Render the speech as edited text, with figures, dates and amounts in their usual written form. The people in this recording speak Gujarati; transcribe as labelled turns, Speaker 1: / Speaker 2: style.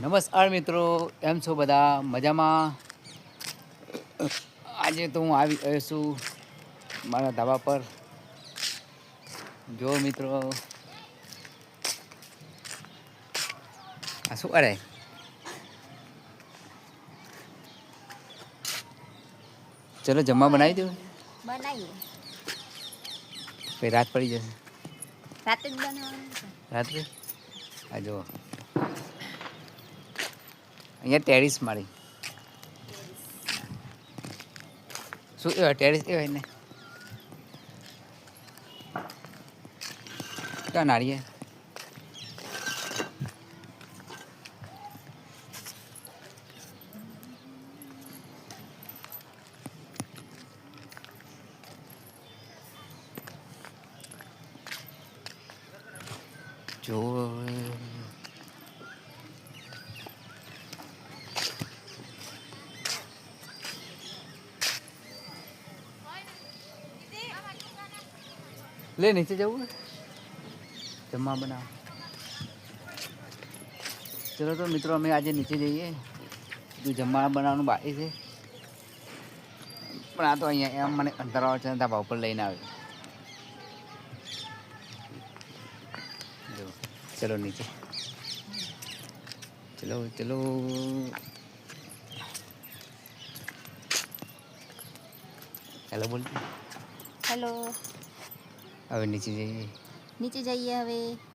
Speaker 1: નમસ્કાર મિત્રો, એમ છો બધા મજામાં? આજે તો હું આવી ગયો છું મારા ધાબા પર. જો મિત્રો, આ શું કરે? ચલો જમવા બનાવી દો.
Speaker 2: બનાવીએ.
Speaker 1: પછી રાત પડી જશે.
Speaker 2: રાતે જ બનાવવાનું છે.
Speaker 1: રાત્રે આ જો અહીંયા ટેરિસ મારી. શું કહેવાય? ટેરિસ કહેવાય ને? ક્યાં નાળીએ? જો લે નીચે જવું જમવા બનાવ. ચલો તો મિત્રો, અમે આજે નીચે જઈએ. બધું જમવા બનાવવાનું બાકી છે, પણ આ તો અહીંયા એમ મને અંતરાળ છે, ધાબા ઉપર લઈને આવે. જો ચલો નીચે, ચલો ચલો. હેલો બોલતી.
Speaker 2: હેલો.
Speaker 1: હવે નીચે જઈએ.
Speaker 2: નીચે જઈએ હવે.